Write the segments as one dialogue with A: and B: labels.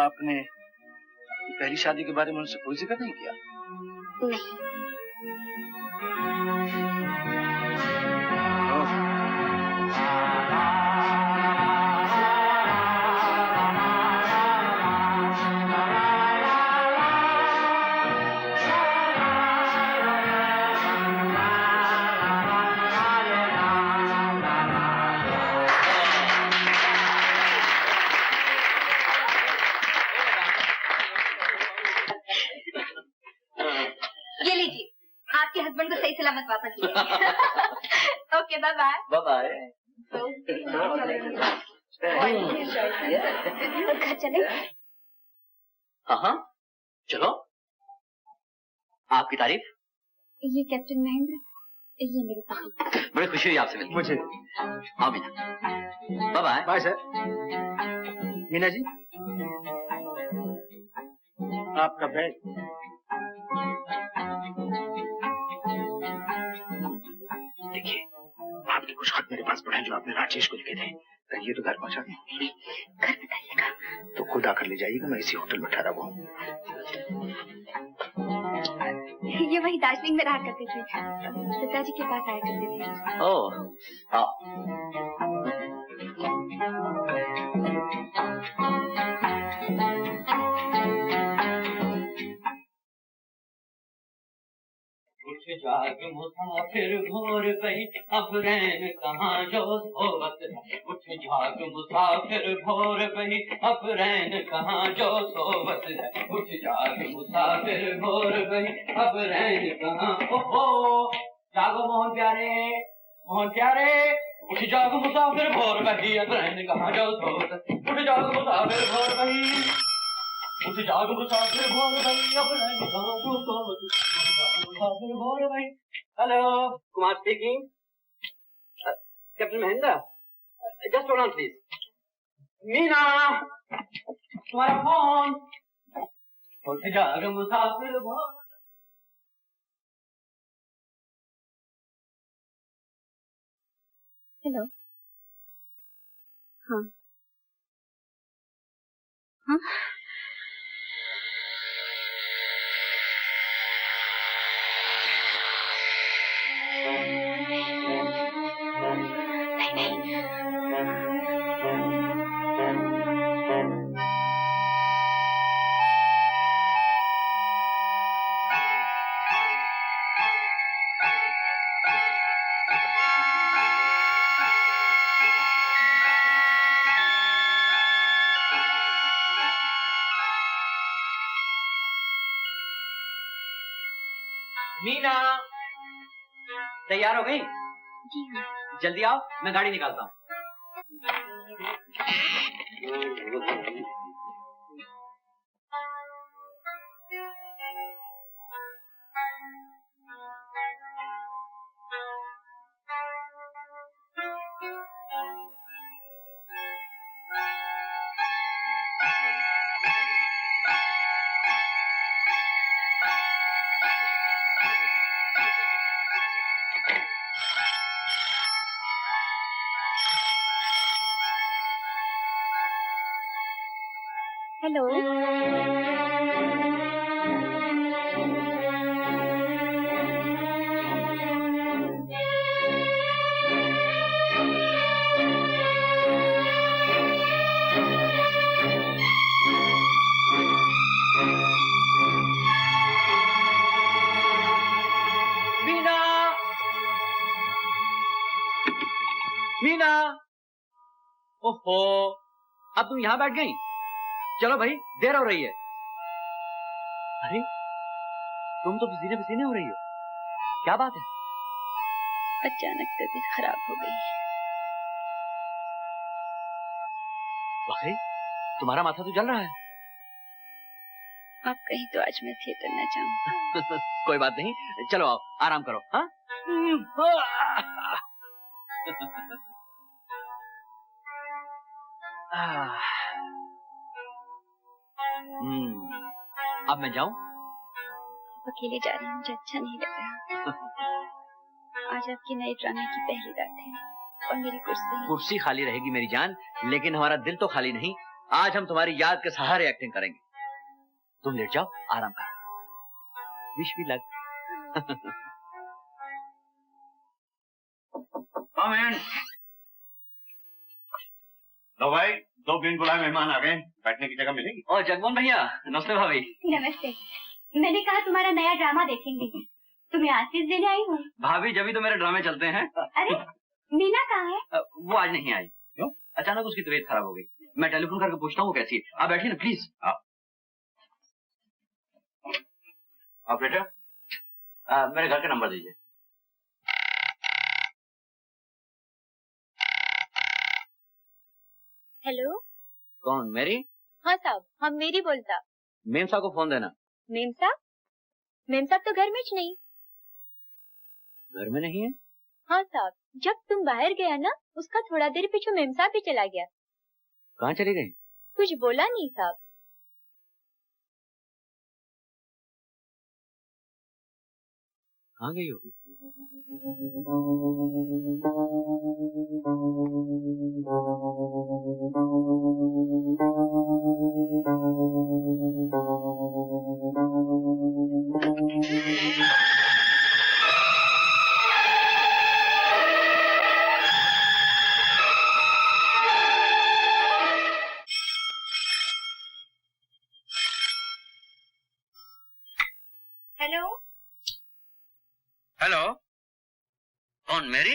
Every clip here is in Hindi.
A: आपने अपनी पहली शादी के बारे में उनसे कोई जिक्र नहीं किया?
B: नहीं। हस्बैंड को सही सलामत वापस लिया। Okay bye bye.
C: Bye bye.
B: घर चले?
C: हाँ चलो। आपकी तारीफ?
B: ये कैप्टन महेंद्र, ये मेरे पति।
C: बड़ी खुशी हुई आपसे मिलकर।
A: मुझे।
C: आओ Meena. Bye bye.
A: Bye sir. Meena ji, आपका बैग। देखिए, आपके कुछ खत मेरे पास पड़े हैं जो आपने राजेश को लिखे थे। कहिए तो घर पहुंचा दें।
B: घर बताइएगा
A: तो खुद आकर ले जाइएगा, मैं इसी होटल में ठहरा हुआ हूँ।
B: ये वही दार्जिलिंग में रहा करते थे, पिताजी के पास आया करते थे।
C: ओह, हाँ।
D: उठ जाग मुसाफिर भोर गई, अब रैन कहाँ जो सोवत है। उठ जाग मुसाफिर भोर गई, अब रैन कहाँ जो सोवत है। उठ जाग मुसाफिर भोर गई, अब रैन कहाँ। ओहो जागो मोहन प्यारे, मोहन प्यारे। उठ जाग मुसाफिर भोर गई, अब रैन कहाँ जो सोवत है। उठ जाग मुसाफिर भोर गई, उठ जाग मुसाफिर भोर गई, अब रैन कहाँ जो सोवत है। Hello, Kumar speaking. Captain Mahendra, just hold on please. Meena, तुम्हारा फोन। उठ जाग मुसाफिर भोर।
B: हेलो। हाँ हाँ।
C: मीना, तैयार हो गई?
B: जी हाँ।
C: जल्दी आओ, मैं गाड़ी निकालता हूँ।
B: हेलो।
C: मीना, मीना, ओहो, अब तुम यहाँ बैठ गई? चलो भाई, देर हो रही है। अरे, तुम तो पसीने पसीने हो रही हो, क्या बात है?
B: अचानक तबीयत खराब हो गई।
C: वाकई, तुम्हारा माथा तो जल रहा है।
B: आप कहीं तो आज मैं थिएटर न जाऊं।
C: कोई बात नहीं, चलो आओ, आराम करो। हाँ? अब मैं जाऊं?
B: अकेले जा रही हूँ, मुझे अच्छा नहीं लग रहा। आज आपकी नए ड्रामे की पहली रात है और मेरी कुर्सी
C: खाली रहेगी मेरी जान, लेकिन हमारा दिल तो खाली नहीं। आज हम तुम्हारी याद के सहारे एक्टिंग करेंगे। तुम लेट जाओ, आराम करो। Wish me luck.
A: लो भाई, 2 बिन बुलाए मेहमान आ गए, बैठने की जगह मिलेगी?
C: और जगमोहन भैया, नमस्ते भाभी।
B: नमस्ते। मैंने कहा तुम्हारा नया ड्रामा देखेंगे, तुम्हें आशीष देने आई हूँ।
C: भाभी जब भी तो मेरे ड्रामे चलते हैं।
B: अरे मीना कहाँ है?
C: वो आज नहीं आई। क्यों? अचानक उसकी तबीयत खराब हो गई। मैं टेलीफोन करके पूछता हूँ वो कैसी है। आप बैठिए ना प्लीज।
A: आप बेटा,
C: मेरे घर का नंबर दीजिए।
B: हेलो।
C: कौन? मेरी?
B: हाँ साहब, हम मेरी बोलता।
C: मेम साहब को फोन देना।
B: मेम साहब? मेम साहब तो घर में नहीं।
C: घर में नहीं है?
B: हाँ साहब, जब तुम बाहर गया ना, उसका थोड़ा देर पीछे मेम साहब भी चला गया।
C: कहाँ चली गई?
B: कुछ बोला नहीं साहब।
C: कहाँ गई होगी?
B: हेलो।
C: हेलो, कौन? मेरी?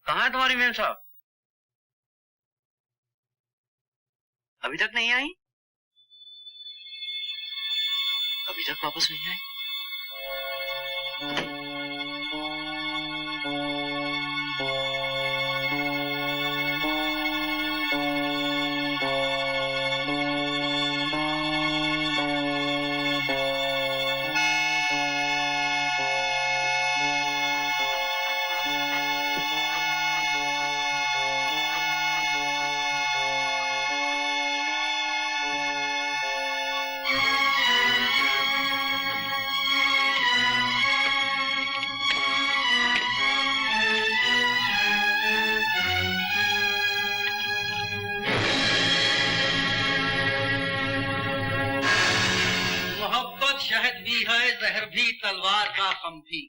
C: कहाँ है तुम्हारी मेम साहब? अभी तक नहीं आई? अभी तक वापस नहीं आई?
D: शहद भी है, जहर भी, तलवार का हम भी।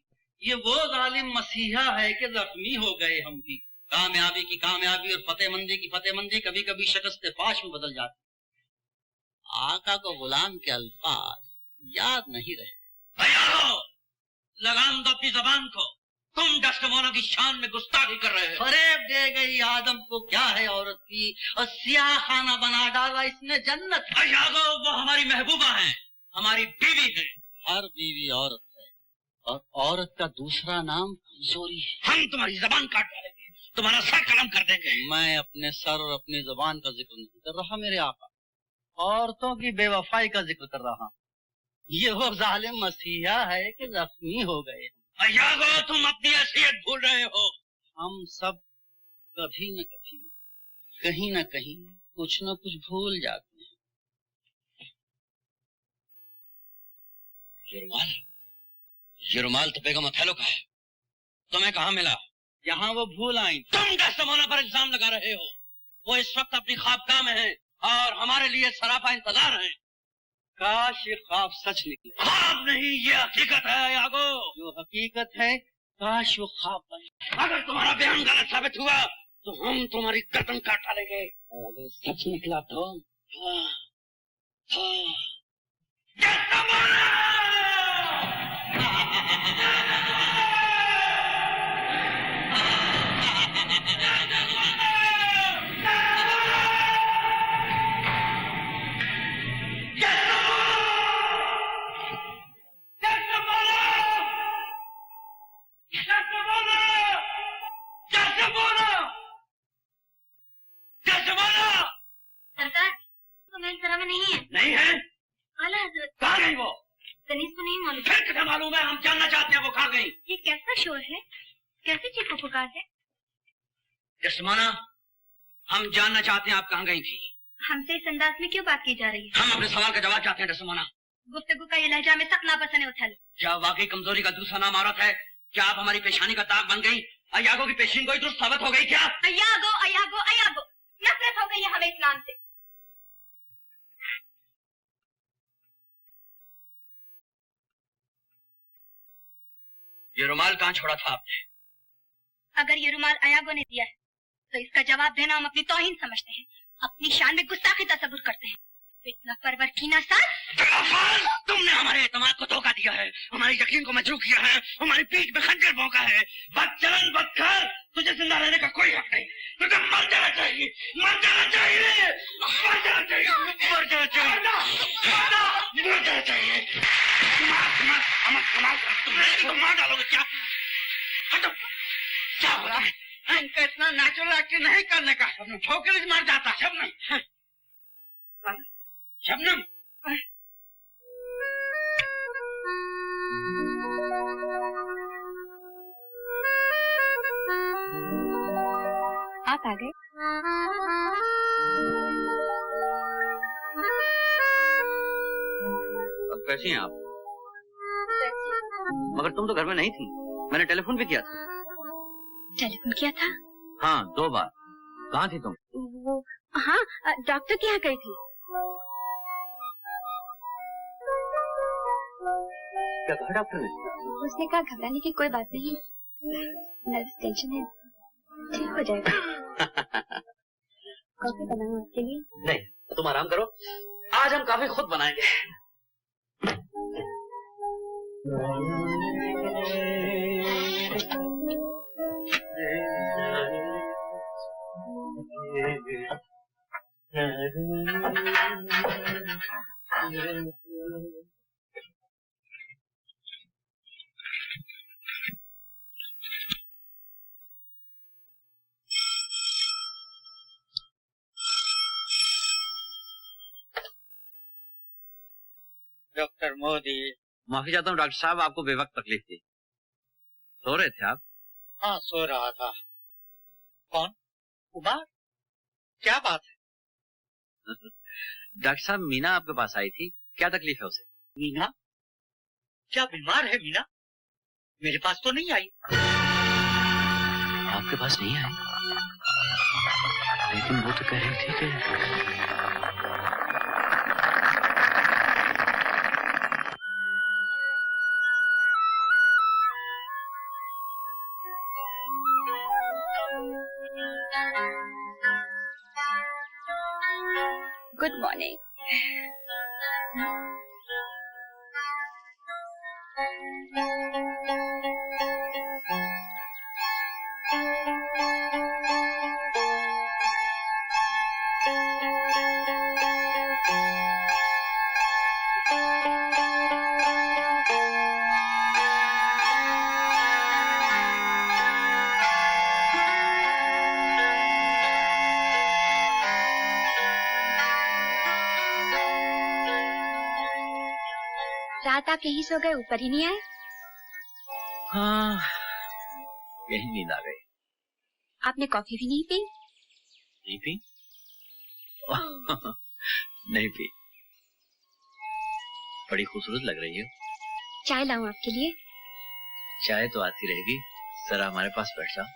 D: ये वो जालिम मसीहा है कि जख्मी हो गए हम भी। कामयाबी की कामयाबी और फतेहमंदी की फतेहमंदी कभी कभी शिकस्त फाश में बदल जाती। आका को गुलाम के अल्फाज याद नहीं रहे। लगाम दो अपनी जबान को, तुम डेस्टिमोना की शान में गुस्ताखी कर रहे हो। फरेब दे गई आदम को क्या है औरत की, और सियाह खाना बना डाला इसने जन्नत। वो हमारी महबूबा है, हमारी बीवी है। हर बीवी औरत है, और औरत का दूसरा नाम कमजोरी है। हम तुम्हारी जबान काट डालेंगे, तुम्हारा सर कलम कर देंगे। मैं अपने सर और अपनी जबान का जिक्र नहीं कर रहा मेरे आका, औरतों की बेवफाई का जिक्र कर रहा। ये वो जालिम मसीहा है कि जख्मी हो गए। तुम अपनी असलियत भूल रहे हो। हम सब कभी न कभी, कहीं न कहीं कुछ न कुछ भूल जाते हैं। ये रुमाल तो बेगम अथैलो का है। तुम्हें कहाँ मिला? यहाँ वो भूल आई। तुम डेस्टिमोना पर इल्जाम लगा रहे हो। वो इस वक्त अपनी ख्वाबगाह में है और हमारे लिए सरापा इंतजार है। काश ये ख्वाब सच निकले। ख्वाब नहीं, ये हकीकत है यागो। जो हकीकत है, काश वो ख्वाब बने। अगर तुम्हारा बयान गलत साबित हुआ तो हम तुम्हारी गर्दन काट डालेंगे, और अगर सच निकला तो नहीं है?
B: आला हजरत।
D: कहाँ गई वो?
B: तनीस तो नहीं मालूम।
D: फिर किसे मालूम है? हम जानना चाहते हैं वो कहाँ गई।
B: ये कैसा शोर है, कैसे चीखो पुकार है?
D: डेस्टिमोना, हम जानना चाहते हैं आप कहाँ गई थी।
B: हमसे इस अंदाज में क्यों बात की जा रही है?
D: हम अपने सवाल का जवाब चाहते हैं डेस्टिमोना।
B: गुफ्तगू का ये लहजा में सख्त नापसंद है उथल।
D: क्या वाकई कमजोरी का दूसरा नाम औरत है? क्या आप हमारी पेशानी का दाग बन गई? अयागो की पेशीन कोई दुरुस्त साबित हो गई क्या?
B: अयागो अयागो अयागो, नफरत हो गई है हमें इस्लाम से।
C: ये रुमाल कहाँ छोड़ा था आपने?
B: अगर ये रुमाल अयागो ने दिया है तो इसका जवाब देना हम अपनी तौहीन समझते हैं, अपनी शान में गुस्ताखी तसव्वुर करते हैं। इतना परवर कीना साथ।
A: तुमने हमारे एतमाद को धोखा दिया है, हमारे यकीन को मजरूह किया है, हमारी पीठ में खंजर भोंका है। बदचलन बदकार, तुझे जिंदा रहने का कोई हक नहीं। तुझे मर जाना चाहिए, मर जाना चाहिए, मर जाना चाहिए, मर जाना चाहिए, मर जाना चाहिए। तुम मार डालोगे क्या? हटो। क्या हो रहा है? इनका इतना नेचुरल एक्टिंग नहीं करने का, ठोकर मार जाता। शबनम, शबनम,
B: आप आ गए।
C: अब कैसी हैं आप? मगर तुम तो घर में नहीं थी, मैंने टेलीफोन भी किया था।
B: टेलीफोन किया था?
C: हाँ, 2 बार। कहाँ थी तुम?
B: वो हाँ, डॉक्टर के यहाँ गई थी।
C: क्या कहा डॉक्टर ने?
B: उसने कहा घबराने की कोई बात नहीं, नर्वस टेंशन है, ठीक हो जाएगा। कॉफी बनाऊं आपके लिए?
C: नहीं, तुम आराम करो, आज हम कॉफी खुद बनाएंगे।
D: डॉक्टर मोदी।
C: माफी चाहता हूँ डॉक्टर साहब, आपको बेवक्त तकलीफ दी। सो रहे थे आप?
D: हाँ, सो रहा था। कौन? उमर? क्या बात है?
C: डॉक्टर साहब, मीना आपके पास आई थी, क्या तकलीफ है उसे?
D: मीना? क्या बीमार है मीना? मेरे पास तो नहीं आई।
C: आपके पास नहीं आई? लेकिन वो तो कह रही थी कि
B: गुड मॉर्निंग। रात आप यहीं सो गए, ऊपर ही नहीं आए?
C: हाँ, यही नींद आ गई।
B: आपने कॉफी भी नहीं पी?
C: नहीं पी? नहीं पी। बड़ी खूबसूरत लग रही है।
B: चाय लाऊं आपके लिए?
C: चाय तो आती रहेगी, जरा हमारे पास बैठ जाओ।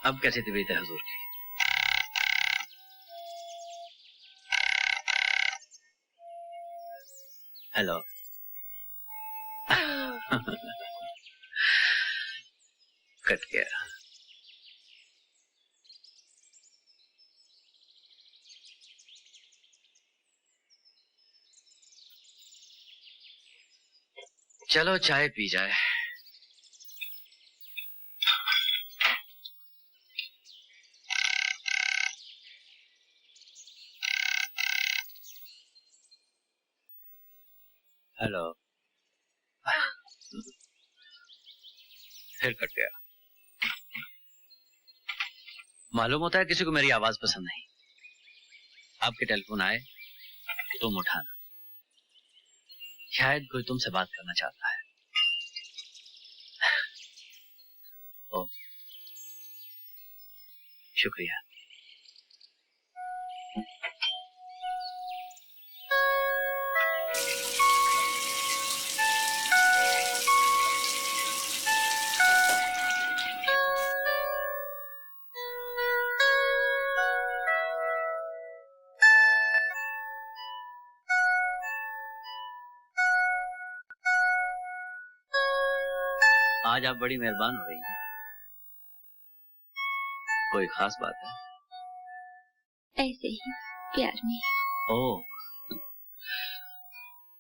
C: अब कैसी तबीयत है हुजूर की? हेलो। कट गया। चलो चाय पी जाए। हेलो। फिर कट गया। मालूम होता है किसी को मेरी आवाज पसंद नहीं। आपके टेलीफोन आए तुम उठाना, शायद कोई तुमसे बात करना चाहता है। ओ, शुक्रिया। आज आप बड़ी मेहरबान हो रही हैं। कोई खास बात है?
B: ऐसे ही प्यार में।
C: ओह,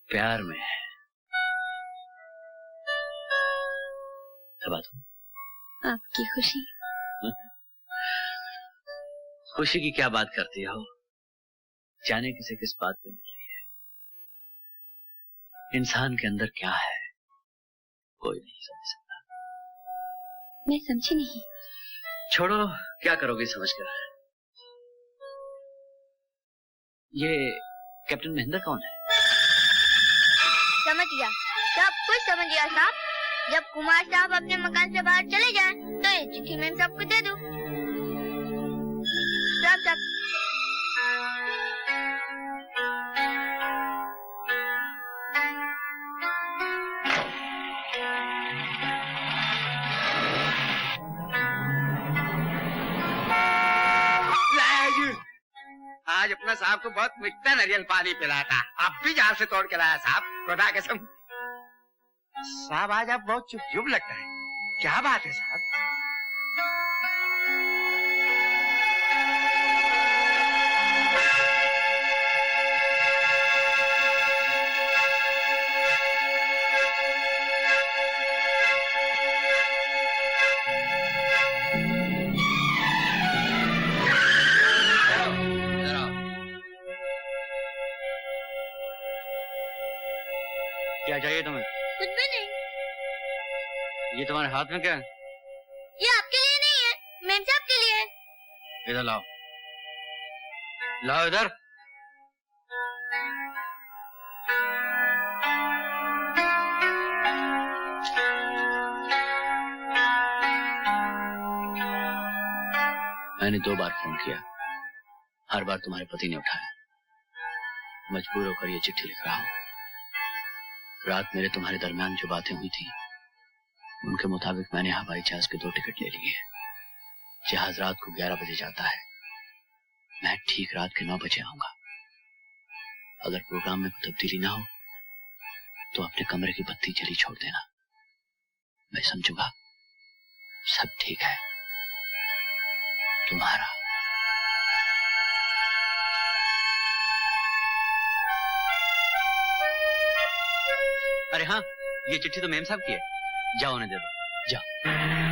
C: प्यार में। क्या बात?
B: आपकी खुशी।
C: खुशी की क्या बात करती हो? जाने किसे किस बात पे मिल रही है। इंसान के अंदर क्या है कोई नहीं समझ सकता।
B: मैं समझी नहीं।
C: छोड़ो, क्या करोगे समझकर। ये कैप्टन महेंद्र कौन है?
B: समझ गया, सब कुछ समझ गया साहब। जब कुमार साहब अपने मकान से बाहर चले जाएं, तो ये चिट्ठी मैं सबको दे दूं। सब
E: आज अपना साहब को बहुत मीठा नारियल पानी पिलाया था। अब भी जहां से तोड़ के लाया साहब, खुदा कसम। साहब आज आप बहुत चुप चुप लगता है, क्या बात है साहब?
C: क्या चाहिए तुम्हें?
B: कुछ भी नहीं।
C: ये तुम्हारे हाथ में क्या है?
B: ये आपके लिए नहीं है, मेम साहब के लिए है।
C: इधर लाओ, लाओ इधर। मैंने 2 बार फोन किया, हर बार तुम्हारे पति ने उठाया। मजबूर होकर ये चिट्ठी लिख रहा हूं। रात मेरे तुम्हारे दरमियान जो बातें हुई थी, उनके मुताबिक मैंने हवाई जहाज के 2 टिकट ले लिए। जहाज रात को 11 बजे जाता है, मैं ठीक रात के 9 बजे आऊंगा। अगर प्रोग्राम में कोई तब्दीली ना हो तो अपने कमरे की बत्ती जली छोड़ देना, मैं समझूंगा। सब ठीक है। तुम्हारा अरे हाँ, ये चिट्ठी तो मेम साहब की है। जाओ उन्हें दे दो, जाओ।